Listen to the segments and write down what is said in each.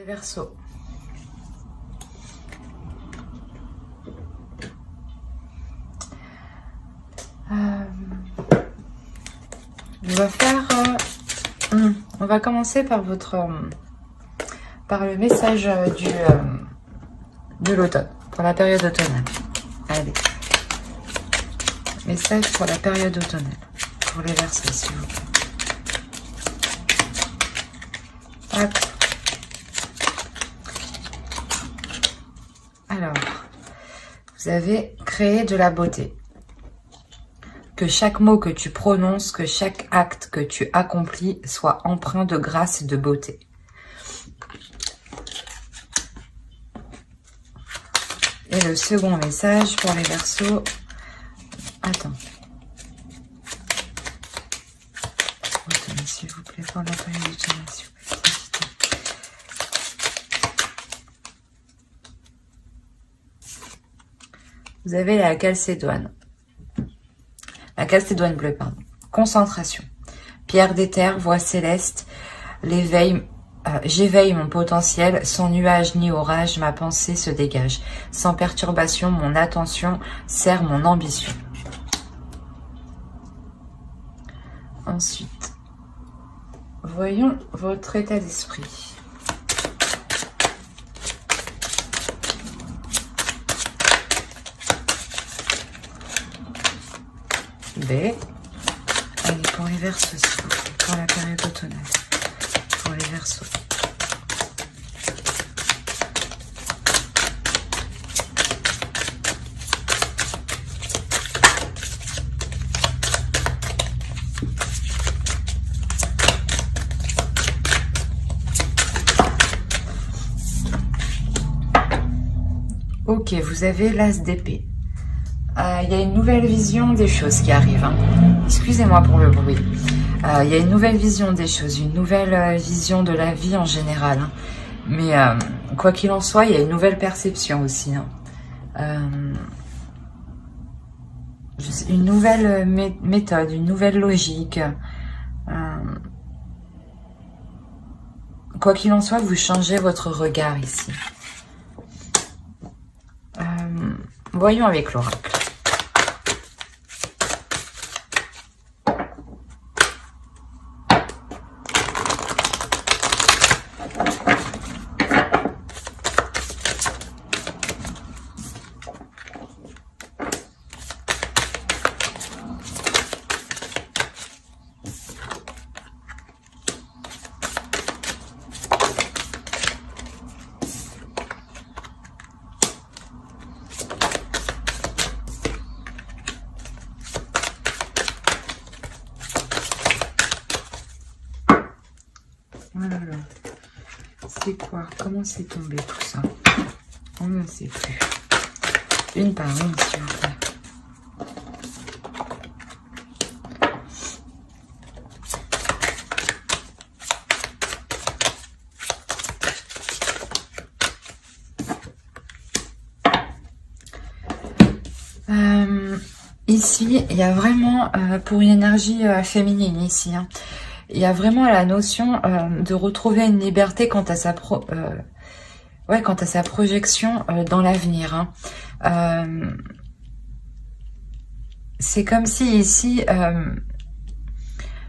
Les Verseaux. On va commencer par par le message de l'automne, pour la période automnale. Allez. Message pour la période automnale, pour les Verseaux, s'il vous plaît. Hop. Alors, vous avez créé de la beauté. Que chaque mot que tu prononces, que chaque acte que tu accomplis soit empreint de grâce et de beauté. Et le second message pour les Verseaux. Attends. Retenez, s'il vous plaît, pour la période automnale, s'il vous plaît. Vous avez la calcédoine. La calcédoine bleue, pardon. Concentration. Pierre d'éther, voix céleste, l'éveil. J'éveille mon potentiel, sans nuage ni orage, ma pensée se dégage. Sans perturbation, mon attention sert mon ambition. Ensuite, voyons votre état d'esprit. B. Allez, pour les Verseaux, s'il vous plaît, pour la période automnale. Pour les Verseaux. Ok, vous avez l'as d'épée. Il y a une nouvelle vision des choses qui arrive. Hein. Excusez-moi pour le bruit. Il y a une nouvelle vision des choses, une nouvelle vision de la vie en général. Hein. Mais quoi qu'il en soit, il y a une nouvelle perception aussi. Hein. Une nouvelle méthode, une nouvelle logique. Quoi qu'il en soit, vous changez votre regard ici. Voyons avec l'oracle. Voilà. C'est quoi? Comment c'est tombé tout ça? On ne sait plus. Une par une, s'il vous plaît. Ici, il y a vraiment, pour une énergie féminine ici, hein, il y a vraiment la notion de retrouver une liberté quant à sa projection dans l'avenir. Hein. C'est comme si ici,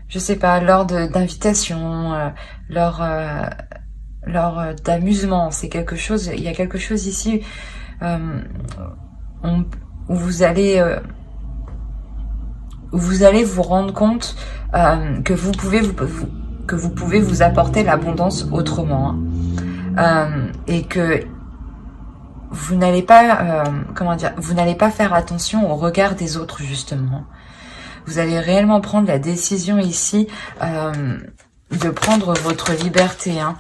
je sais pas, lors d'invitations, lors d'amusement, c'est quelque chose. Il y a quelque chose ici où vous allez vous rendre compte que vous pouvez vous apporter l'abondance autrement, hein. Et que vous n'allez pas vous n'allez pas faire attention au regard des autres, justement. Vous allez réellement prendre la décision ici de prendre votre liberté, hein,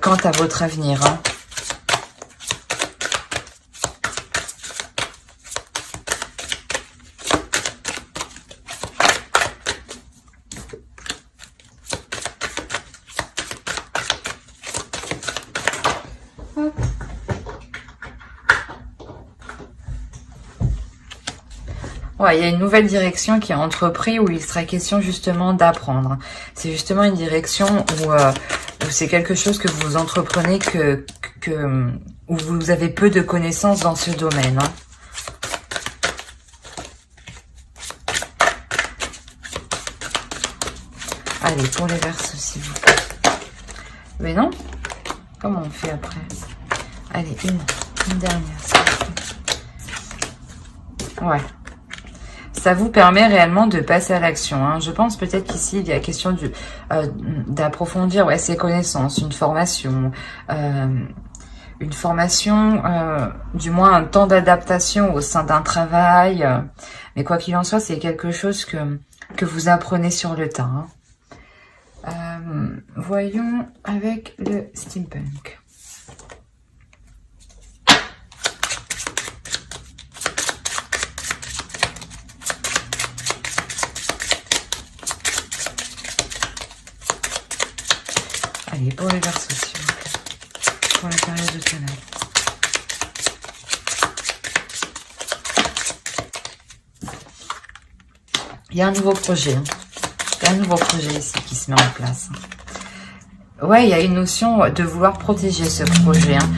quant à votre avenir, hein. Ouais, il y a une nouvelle direction qui est entreprise où il sera question justement d'apprendre. C'est justement une direction où c'est quelque chose que vous entreprenez où vous avez peu de connaissances dans ce domaine. Hein. Allez, pour les Verseaux, s'il vous plaît. Mais non. Comment on fait après? Allez, une dernière. Ouais. Ça vous permet réellement de passer à l'action. Hein. Je pense peut-être qu'ici, il y a question d'approfondir ses connaissances, une formation, du moins un temps d'adaptation au sein d'un travail. Mais quoi qu'il en soit, c'est quelque chose que vous apprenez sur le tas. Hein. Voyons avec le steampunk. Allez, pour les Verseaux, s'il vous plaît. Pour la période de canal. Il y a un nouveau projet. Hein. Il y a un nouveau projet ici qui se met en place. Ouais, il y a une notion de vouloir protéger ce projet, hein,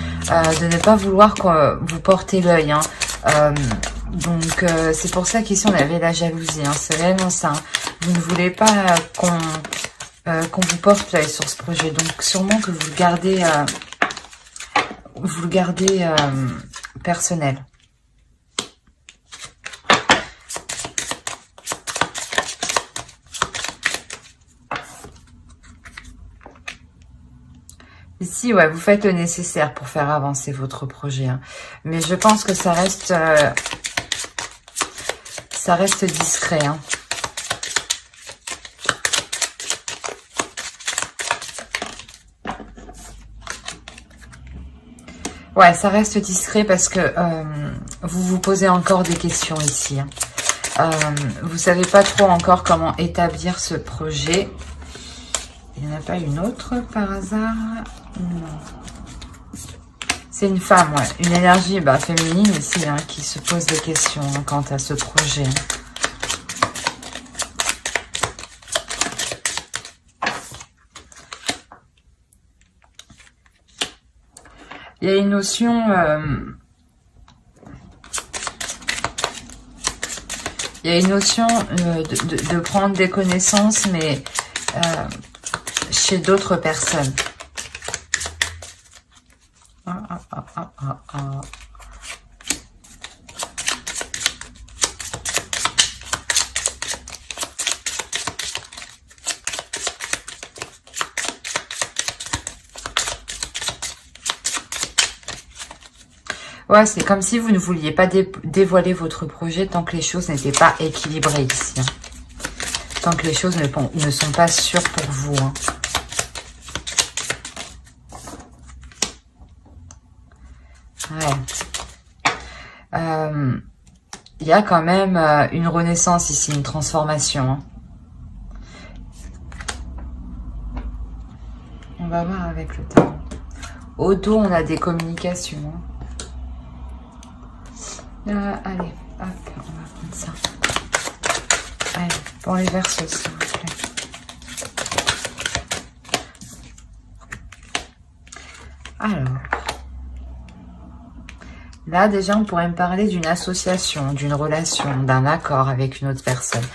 de ne pas vouloir vous porter l'œil. Hein. Donc, c'est pour ça qu'ici, on avait la jalousie. Hein. C'est réellement ça. Hein. Vous ne voulez pas qu'on vous porte l'œil sur ce projet. Donc, sûrement que vous le gardez personnel. Ici, ouais, vous faites le nécessaire pour faire avancer votre projet. Hein. Mais je pense que ça reste discret. Hein. Ouais, ça reste discret parce que vous vous posez encore des questions ici. Hein. Vous savez pas trop encore comment établir ce projet. Il n'y en a pas une autre par hasard? Non. C'est une femme, ouais. Une énergie féminine ici hein, qui se pose des questions hein, quant à ce projet. Il y a une notion... il y a une notion de prendre des connaissances, mais chez d'autres personnes. Ouais, c'est comme si vous ne vouliez pas dévoiler votre projet tant que les choses n'étaient pas équilibrées ici. Hein. Tant que les choses ne sont pas sûres pour vous. Hein. Ouais. Il y a quand même une renaissance ici, une transformation. Hein. On va voir avec le tarot. Au dos, on a des communications. Hein. Allez, hop, on va prendre ça. Allez, pour les Verseaux, s'il vous plaît. Alors, là, déjà, on pourrait me parler d'une association, d'une relation, d'un accord avec une autre personne.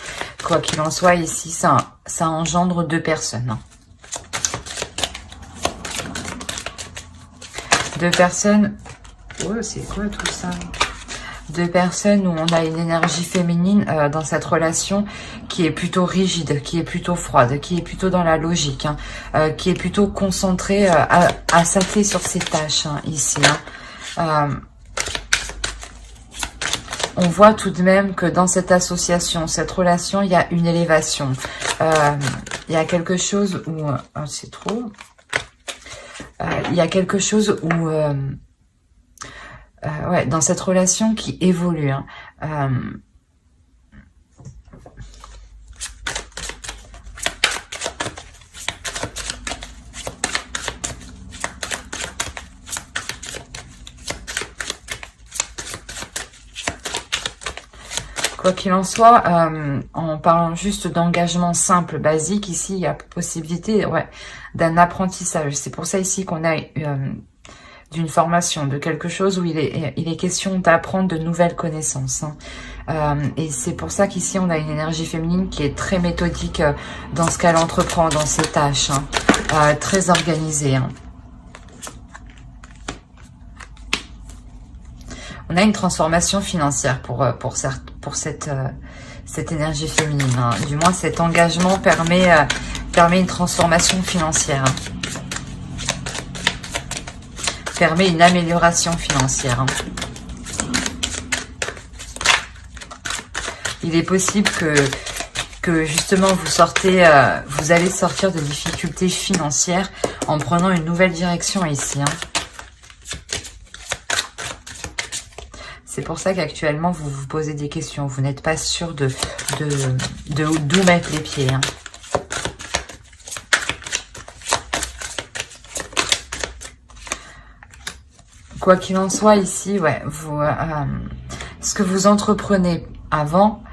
Quoi qu'il en soit, ici, ça engendre deux personnes. Hein. Deux personnes... Oh, c'est quoi tout ça ? Deux personnes où on a une énergie féminine dans cette relation qui est plutôt rigide, qui est plutôt froide, qui est plutôt dans la logique, hein, qui est plutôt concentrée à s'atteler sur ses tâches hein, ici. Hein. On voit tout de même que dans cette association, cette relation, il y a une élévation. Il y a quelque chose où... oh, c'est trop. Il y a quelque chose où... ouais, dans cette relation qui évolue. Hein. Quoi qu'il en soit, en parlant juste d'engagement simple, basique, ici, il y a possibilité d'un apprentissage. C'est pour ça ici qu'on a d'une formation, de quelque chose où il est question d'apprendre de nouvelles connaissances. Et c'est pour ça qu'ici on a une énergie féminine qui est très méthodique dans ce qu'elle entreprend, dans ses tâches, très organisée. On a une transformation financière pour cette énergie féminine. Du moins, cet engagement permet une transformation financière. Permet une amélioration financière. Il est possible que justement vous allez sortir de difficultés financières en prenant une nouvelle direction ici. C'est pour ça qu'actuellement vous vous posez des questions. Vous n'êtes pas sûr d'où mettre les pieds. Quoi qu'il en soit ici, ouais, ce que vous entreprenez avant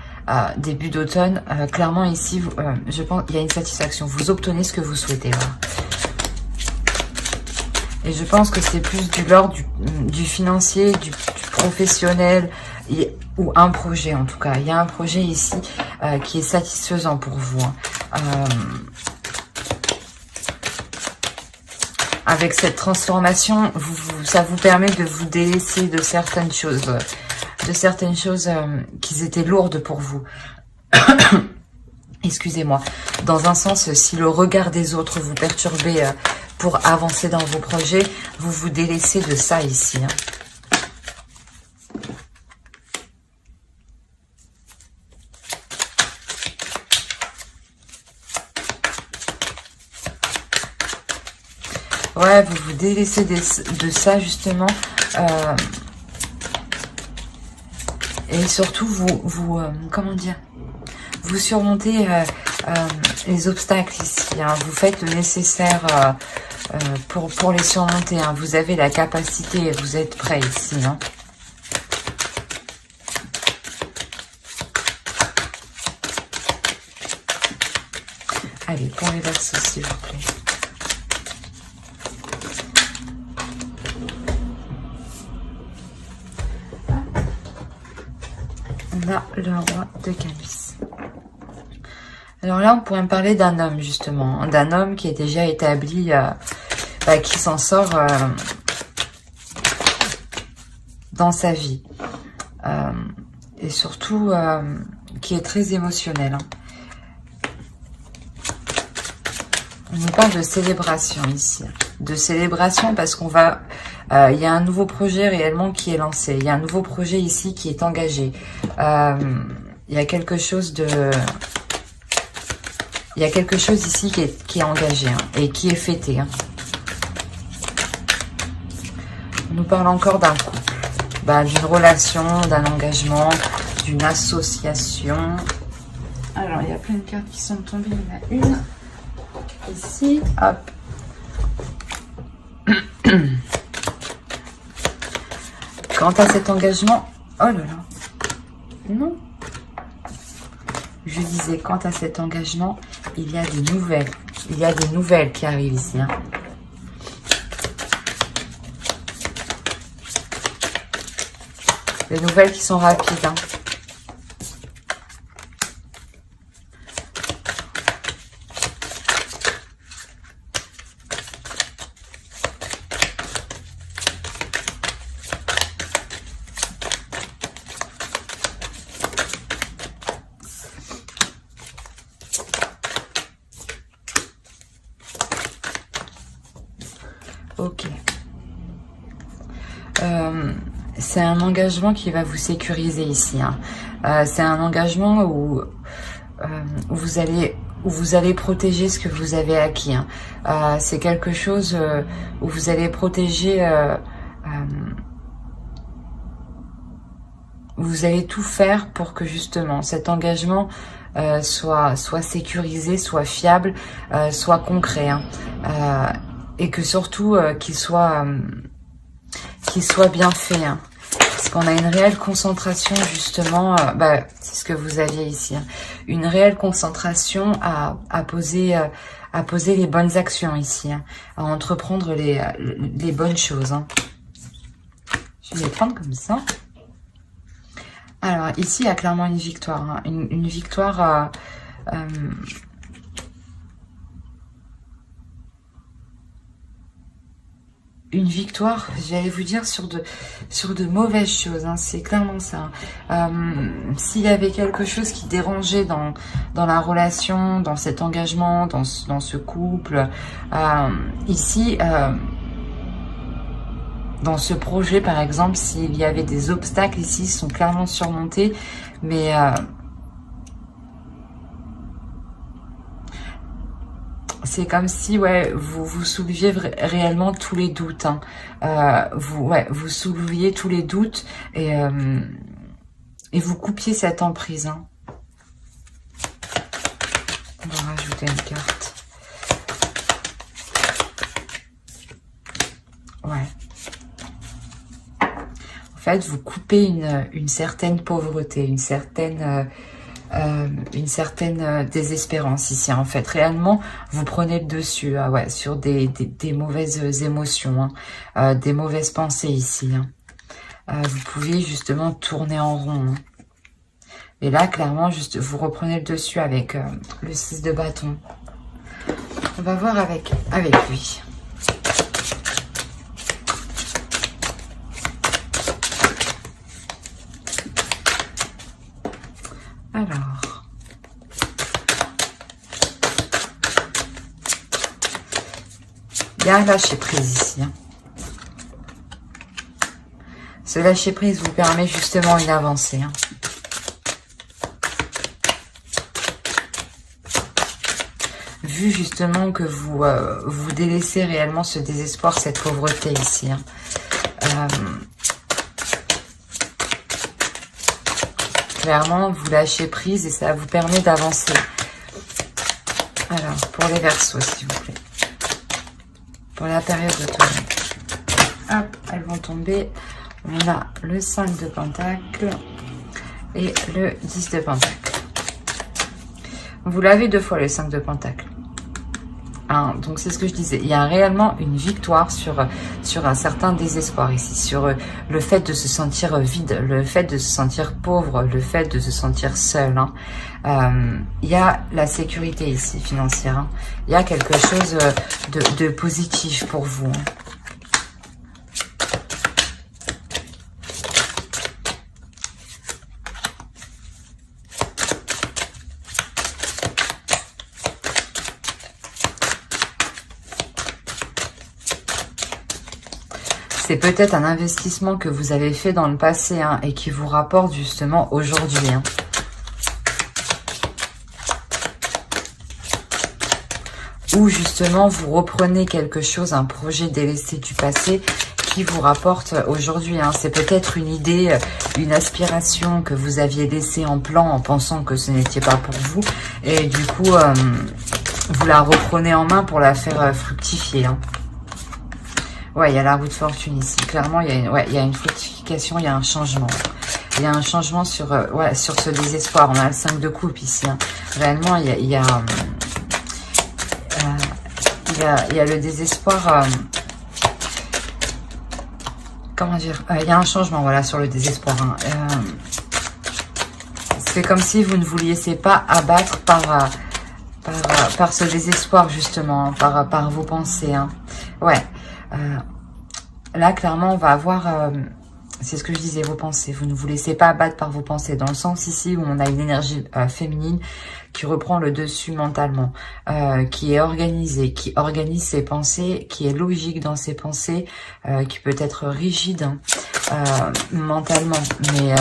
début d'automne, clairement ici, je pense il y a une satisfaction. Vous obtenez ce que vous souhaitez. Voilà. Et je pense que c'est plus de l'ordre du financier, du professionnel, ou un projet en tout cas. Il y a un projet ici qui est satisfaisant pour vous. Avec cette transformation, ça vous permet de vous délaisser de certaines choses, qui étaient lourdes pour vous. Excusez-moi. Dans un sens, si le regard des autres vous perturbait pour avancer dans vos projets, vous vous délaissez de ça ici. Ouais, vous vous délaissez de ça justement. Et surtout, comment dire, vous surmontez les obstacles ici. Vous faites le nécessaire pour les surmonter. Vous avez la capacité, vous êtes prêt ici. Allez, pour les Verseaux, s'il vous plaît. On a le roi de calice. Alors là, on pourrait me parler d'un homme, justement. D'un homme qui est déjà établi, qui s'en sort dans sa vie. Et surtout, qui est très émotionnel. On nous parle de célébration ici. De célébration parce qu'on va... il y a un nouveau projet réellement qui est lancé. Il y a un nouveau projet ici qui est engagé. Il y a quelque chose de... Il y a quelque chose ici qui est engagé et qui est fêté. On nous parle encore d'un couple, d'une relation, d'un engagement, d'une association. Alors, il y a plein de cartes qui sont tombées. Il y en a une ici. Hop. Quant à cet engagement... Oh là là. Non. Je disais, quant à cet engagement, il y a des nouvelles. Il y a des nouvelles qui arrivent ici. Des nouvelles qui sont rapides. Ok. C'est un engagement qui va vous sécuriser ici. C'est un engagement où vous allez protéger ce que vous avez acquis. C'est quelque chose où vous allez protéger... vous allez tout faire pour que justement cet engagement soit sécurisé, soit fiable, soit concret. Et que surtout qu'il soit bien fait. Parce qu'on a une réelle concentration justement, c'est ce que vous aviez ici, une réelle concentration à poser à poser les bonnes actions ici, hein, à entreprendre les bonnes choses. Hein. Je vais les prendre comme ça. Alors, ici, il y a clairement une victoire. Hein, une victoire... une victoire, j'allais vous dire, sur de mauvaises choses, hein, c'est clairement ça. S'il y avait quelque chose qui dérangeait dans la relation, dans cet engagement, dans ce couple, ici, dans ce projet par exemple, s'il y avait des obstacles ici, ils sont clairement surmontés, mais... c'est comme si ouais, vous souleviez réellement tous les doutes. Hein. Vous souleviez tous les doutes et vous coupiez cette emprise. Hein. On va rajouter une carte. Ouais. En fait, vous coupez une certaine pauvreté, une certaine désespérance ici. En fait, réellement, vous prenez le dessus sur des mauvaises émotions, hein, des mauvaises pensées ici. Hein. Vous pouviez justement tourner en rond. Hein. Et là, clairement, juste vous reprenez le dessus avec le 6 de bâton. On va voir avec lui. Alors, il y a un lâcher prise ici. Hein. Ce lâcher prise vous permet justement une avancée. Hein. Vu justement que vous délaissez réellement ce désespoir, cette pauvreté ici. Hein. Clairement, vous lâchez prise et ça vous permet d'avancer. Alors, pour les Verseaux, s'il vous plaît. Pour la période d'automne. Hop, elles vont tomber. On a le 5 de Pentacle et le 10 de Pentacle. Vous l'avez 2 fois, le 5 de Pentacle. Hein, donc, c'est ce que je disais. Il y a réellement une victoire sur un certain désespoir ici. Sur le fait de se sentir vide, le fait de se sentir pauvre, le fait de se sentir seul. Hein. Il y a la sécurité ici, financière. Hein. Il y a quelque chose de positif pour vous. Hein. C'est peut-être un investissement que vous avez fait dans le passé hein, et qui vous rapporte justement aujourd'hui. Hein. Ou justement vous reprenez quelque chose, un projet délaissé du passé qui vous rapporte aujourd'hui. Hein. C'est peut-être une idée, une aspiration que vous aviez laissée en plan en pensant que ce n'était pas pour vous. Et du coup, vous la reprenez en main pour la faire fructifier. Hein. Ouais, il y a la roue de fortune ici. Clairement, il y a une fructification, il y a un changement. Il y a un changement sur ce désespoir. On a le 5 de coupe ici. Hein. Réellement, il y a le désespoir. Comment dire, il y a un changement, voilà, sur le désespoir. Hein. C'est comme si vous ne vous laissiez pas abattre par ce désespoir, justement, hein, par vos pensées. Hein. Ouais. Là, clairement, on va avoir... c'est ce que je disais, vos pensées. Vous ne vous laissez pas abattre par vos pensées. Dans le sens ici où on a une énergie féminine qui reprend le dessus mentalement, qui est organisée, qui organise ses pensées, qui est logique dans ses pensées, qui peut être rigide hein, mentalement. Mais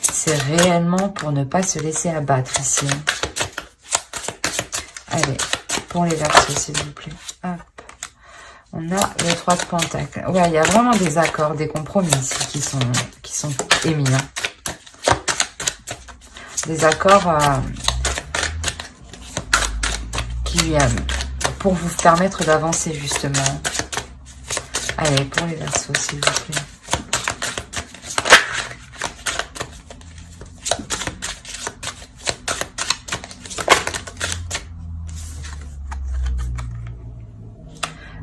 c'est réellement pour ne pas se laisser abattre ici. Allez, pour les Verseaux, s'il vous plaît. Hop. On a le 3 de Pentacle. Ouais, il y a vraiment des accords, des compromis ici qui sont émis. Hein. Des accords qui pour vous permettre d'avancer justement. Allez, pour les Verseaux, s'il vous plaît.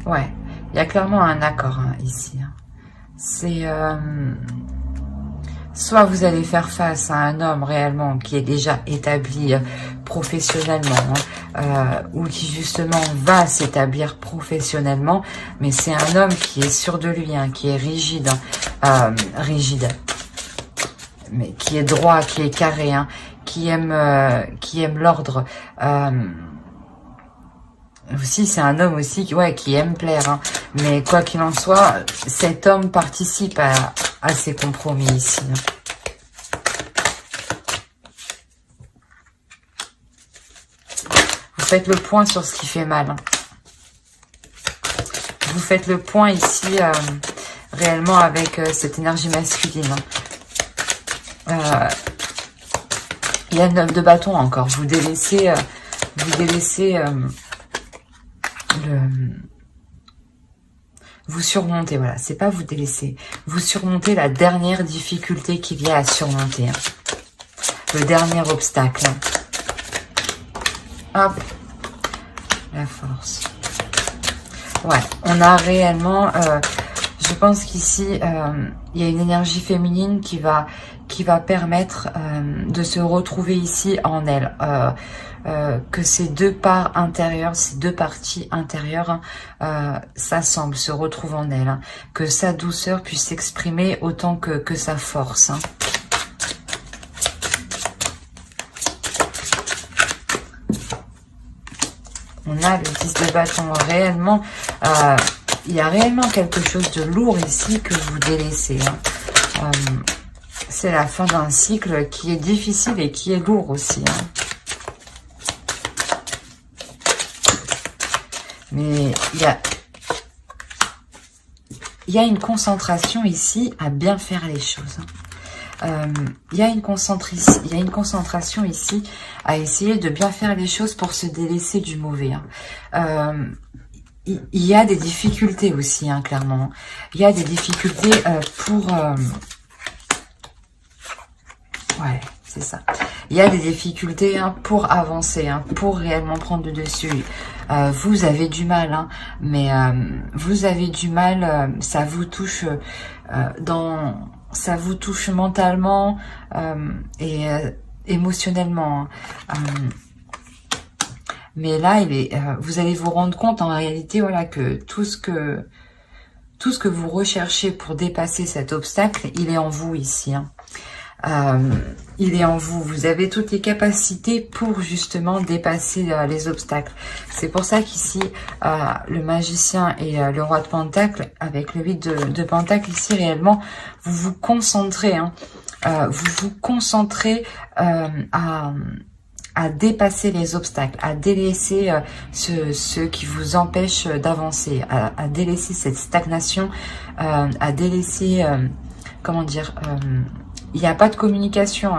Ouais, il y a clairement un accord hein, ici. Hein. C'est... soit vous allez faire face à un homme réellement qui est déjà établi professionnellement, ou qui justement va s'établir professionnellement, mais c'est un homme qui est sûr de lui, hein, qui est rigide, rigide, mais qui est droit, qui est carré, hein, qui aime l'ordre. Aussi, c'est un homme aussi qui aime plaire, hein. Mais quoi qu'il en soit, cet homme participe à ces compromis ici. Hein. Vous faites le point sur ce qui fait mal. Hein. Vous faites le point ici, réellement avec cette énergie masculine. Hein. Il y a 9 de bâton encore. Vous délaissez vous surmontez, voilà, c'est pas vous délaisser, vous surmontez la dernière difficulté qu'il y a à surmonter, hein. Le dernier obstacle. Hein. Hop, la force. Ouais, on a réellement, je pense qu'ici, il y a une énergie féminine qui va permettre de se retrouver ici en elle. Que ces deux parts intérieures, ces deux parties intérieures s'assemblent, se retrouvent en elle. Hein. Que sa douceur puisse s'exprimer autant que sa force. Hein. On a le 10 de bâton. Réellement, il y a réellement quelque chose de lourd ici que vous délaissez. Hein. C'est la fin d'un cycle qui est difficile et qui est lourd aussi. Hein. Mais il y a une concentration ici à bien faire les choses. Il y a une concentration ici à essayer de bien faire les choses pour se délaisser du mauvais. Hein. Il y a des difficultés aussi, hein, clairement. Il y a des difficultés pour... ouais, c'est ça. Il y a des difficultés hein, pour avancer, hein, pour réellement prendre le dessus. Vous avez du mal, hein, mais vous avez du mal, ça vous touche ça vous touche mentalement et émotionnellement. Hein. Mais là, vous allez vous rendre compte en réalité, voilà, que tout ce que vous recherchez pour dépasser cet obstacle, il est en vous ici. Hein. Il est en vous. Vous avez toutes les capacités pour justement dépasser les obstacles. C'est pour ça qu'ici, le magicien et le roi de pentacle, avec le 8 de pentacle, ici réellement, vous vous concentrez. Hein, vous vous concentrez à dépasser les obstacles, à délaisser ceux qui vous empêchent d'avancer, à délaisser cette stagnation, à délaisser, comment dire... il n'y a pas de communication,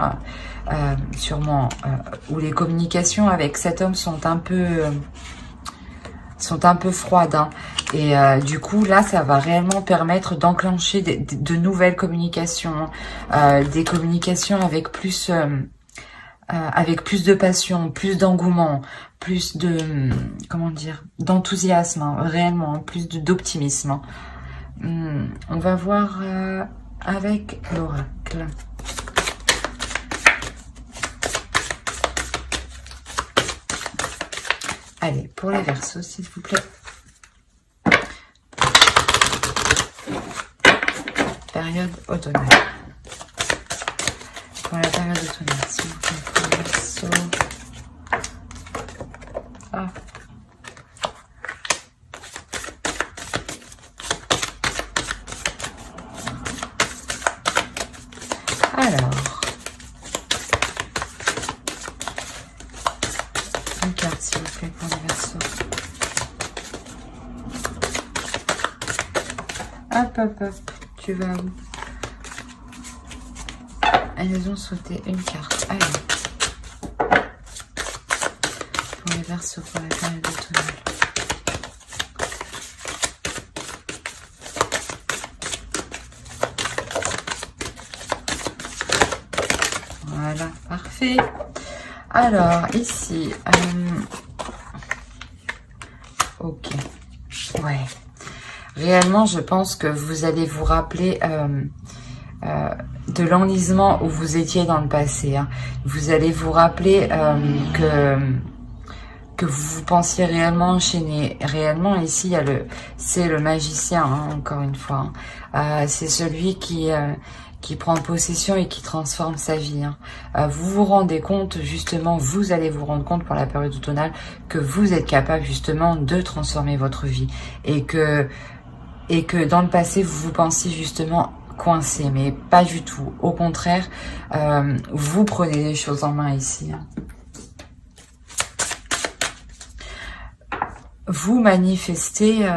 sûrement, où les communications avec cet homme sont un peu froides. Hein. Et du coup, là, ça va réellement permettre d'enclencher de nouvelles communications, des communications avec plus de passion, plus d'engouement, plus de, comment dire, d'enthousiasme, hein, réellement, plus d'optimisme. Hein. On va voir... avec l'oracle. Allez, pour les Verseaux, s'il vous plaît. Période automnale. Pour la période automnale, s'il vous plaît, pour les Verseaux. Ah. Alors, une carte s'il vous plaît pour les Verseaux. Hop, hop, hop, tu vas où? Elles ont sauté une carte. Allez. Pour les Verseaux, pour la période automnale. Voilà, parfait. Alors, ici, ok. Ouais, Réellement, je pense que vous allez vous rappeler de l'enlisement où vous étiez dans le passé. Hein. Vous allez vous rappeler que vous pensiez réellement enchaîner. Réellement, ici, il y a c'est le magicien, hein, encore une fois. Hein. C'est celui qui prend possession et qui transforme sa vie. Hein. Vous vous rendez compte, justement, vous allez vous rendre compte pour la période automnale que vous êtes capable, justement, de transformer votre vie. Et que dans le passé, vous pensiez, justement, coincé, mais pas du tout. Au contraire, vous prenez les choses en main ici. Hein. Vous manifestez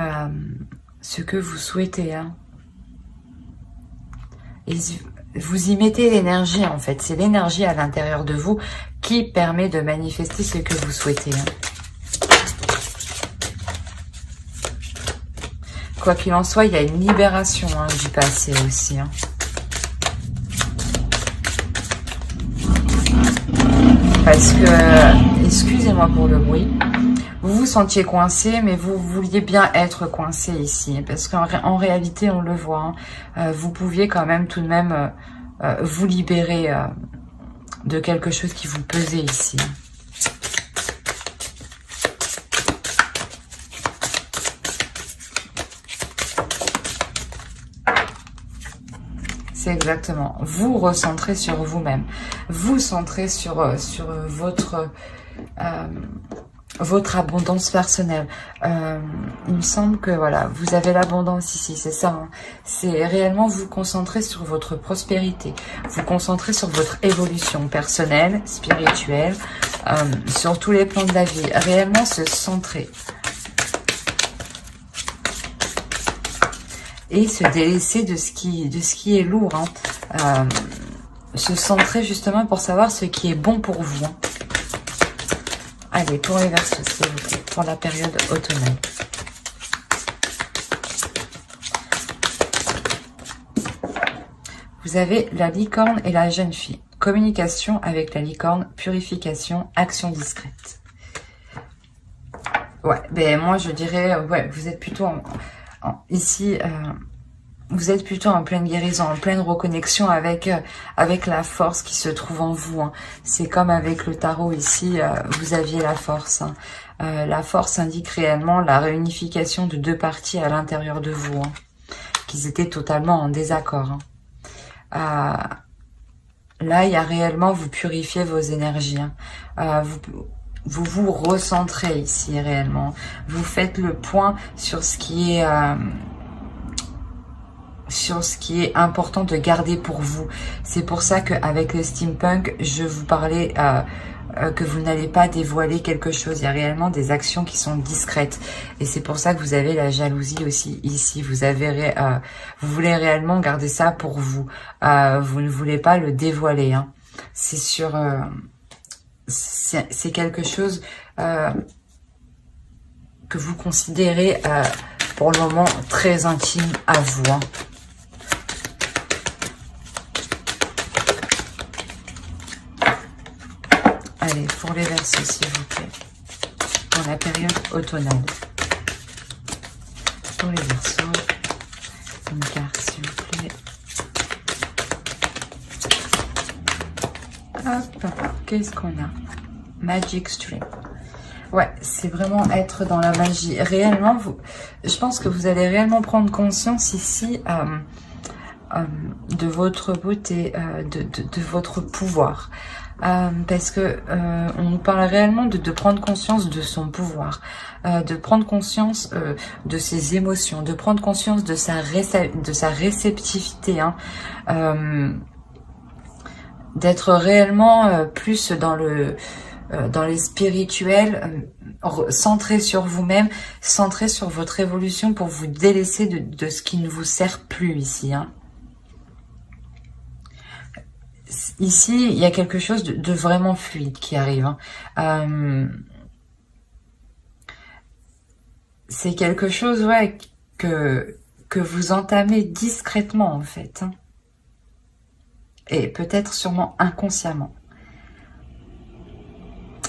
ce que vous souhaitez. Hein. Et vous y mettez l'énergie, en fait. C'est l'énergie à l'intérieur de vous qui permet de manifester ce que vous souhaitez. Hein. Quoi qu'il en soit, il y a une libération hein, du passé aussi. Hein. Parce que, excusez-moi pour le bruit, vous vous sentiez coincé, mais vous vouliez bien être coincé ici. Parce qu'en réalité, on le voit, hein, vous pouviez quand même tout de même vous libérer de quelque chose qui vous pesait ici. C'est exactement. Vous recentrez sur vous-même. Vous centrez sur votre abondance personnelle. Il me semble que voilà, vous avez l'abondance ici, c'est ça. Hein. C'est réellement vous concentrer sur votre prospérité, vous concentrer sur votre évolution personnelle, spirituelle, sur tous les plans de la vie. Réellement se centrer. Et se délaisser de ce qui est lourd. Hein. Se centrer justement pour savoir ce qui est bon pour vous. Hein. Allez, pour les Verseaux, s'il vous plaît, pour la période automnale. Vous avez la licorne et la jeune fille. Communication avec la licorne, purification, action discrète. Ouais, ben moi je dirais, ouais, vous êtes plutôt ici, vous êtes plutôt en pleine guérison, en pleine reconnexion avec la force qui se trouve en vous. Hein. C'est comme avec le tarot ici, vous aviez la force. Hein. La force indique réellement la réunification de deux parties à l'intérieur de vous, hein, qu'ils étaient totalement en désaccord. Hein. Là, il y a réellement, vous purifiez vos énergies. Hein. Vous vous recentrez ici réellement. Vous faites le point sur ce qui est important de garder pour vous. C'est pour ça qu'avec le steampunk, je vous parlais que vous n'allez pas dévoiler quelque chose. Il y a réellement des actions qui sont discrètes. Et c'est pour ça que vous avez la jalousie aussi ici. Vous voulez réellement garder ça pour vous. Vous ne voulez pas le dévoiler. Hein. C'est sur... c'est quelque chose que vous considérez pour le moment très intime à vous. Hein. Allez, pour les Verseaux, s'il vous plaît, pour la période automnale. Pour les Verseaux, une carte, s'il vous plaît. Hop, qu'est-ce qu'on a? Magic Stream. Ouais, c'est vraiment être dans la magie. Réellement, je pense que vous allez réellement prendre conscience ici de votre beauté, de votre pouvoir. Parce que on nous parle réellement de prendre conscience de son pouvoir, de prendre conscience de ses émotions, de prendre conscience de sa réceptivité, hein, d'être réellement plus dans les spirituels, centré sur vous-même, centré sur votre évolution pour vous délaisser de ce qui ne vous sert plus ici. Hein. Ici, il y a quelque chose de vraiment fluide qui arrive. Hein. C'est quelque chose, ouais, que vous entamez discrètement, en fait. Hein. Et peut-être sûrement inconsciemment.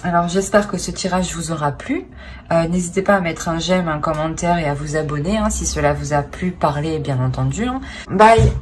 Alors j'espère que ce tirage vous aura plu. N'hésitez pas à mettre un j'aime, un commentaire et à vous abonner si cela vous a plu, parler bien entendu. Bye!